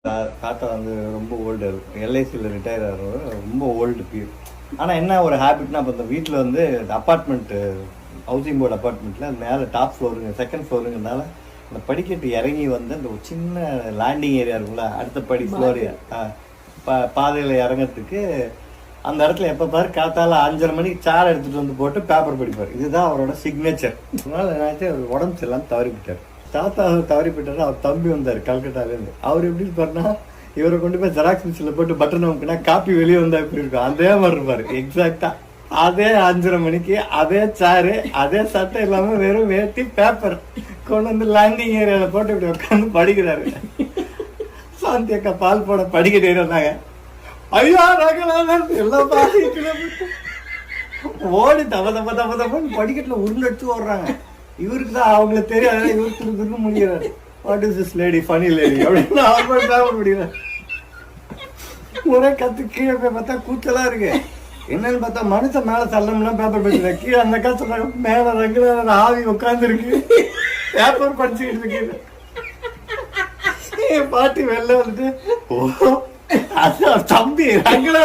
தாத்தா வந்து ரொம்ப ஓல்டு, எல்ஐசியில் ரிட்டையர் ஆகிறவர், ரொம்ப ஓல்டு பீர். ஆனால் என்ன ஒரு ஹேபிட்னா, இப்போ இந்த வீட்டில் வந்து அப்பார்ட்மெண்ட்டு, ஹவுசிங் போர்டு அப்பார்ட்மெண்ட்டில் மேலே டாப் ஃப்ளோருங்க, செகண்ட் ஃப்ளோருங்கிறதுனால அந்த படிக்கட்டு இறங்கி வந்து அந்த ஒரு சின்ன லேண்டிங் ஏரியா இருக்குல்ல, அடுத்த படி ஃப்ளோர் பாதையில் இறங்கிறதுக்கு அந்த இடத்துல எப்போ பாரு காத்தால 5:30 மணிக்கு சேர் எடுத்துகிட்டு வந்து போட்டு பேப்பர் படிப்பார். இதுதான் அவரோட சிக்னேச்சர். அதனால நினைச்சு அவர் உடம்பு சரியில்லாமல் தவறிவிட்டார். தாத்தா தவறி போயிட்டாரு. அவர் தம்பி வந்தார் கல்கட்டாலேருந்து. அவர் எப்படி இருப்பாருன்னா, இவரை கொண்டு போய் ஜெராக்ஸ் மிஷினில் போட்டு பட்டன் அமுக்குனா காப்பி வெளியே வந்தா எப்படி இருக்கும், அதே மாதிரி இருப்பாரு எக்ஸாக்டா. அதே 5:30 மணிக்கு அதே சேரு, அதே சட்டை இல்லாம வெறும் வேட்டி பேப்பர் கொண்டு வந்து லேண்டிங் ஏரியால போட்டு இப்படி உட்காந்து படிக்கிறாரு. சாந்தி அக்கா பால் போட படிக்கிட்டே இருந்தாங்க. ஐயா ரகலாம் எல்லாம் ஓடி தவ தப்ப தப்ப தப்பன்னு படிக்கட்டுல உருண்டடிச்சு ஓடுறாங்க. இவருக்கு தான் அவங்களுக்கு தெரியாது, இவரு திருப்பி முடிக்கிறாரு. What is this lady, funny lady அப்படின்னு அவர் பேப்பர் படிக்கிறார். ஒரே கத்து கீழே போய் பார்த்தா கூச்சலா இருக்கு. என்னன்னு பார்த்தா மனுஷன் மேல தள்ளம்லாம் பேப்பர் படிக்கிறார். கீழே அந்த காசு மேல ரங்கல ஆவி உட்கார்ந்து இருக்கு, பேப்பர் படிச்சுக்கிட்டு இருக்கு. என் பாட்டி வெளில வந்துட்டு, ஓ அது தம்பி ரங்கலா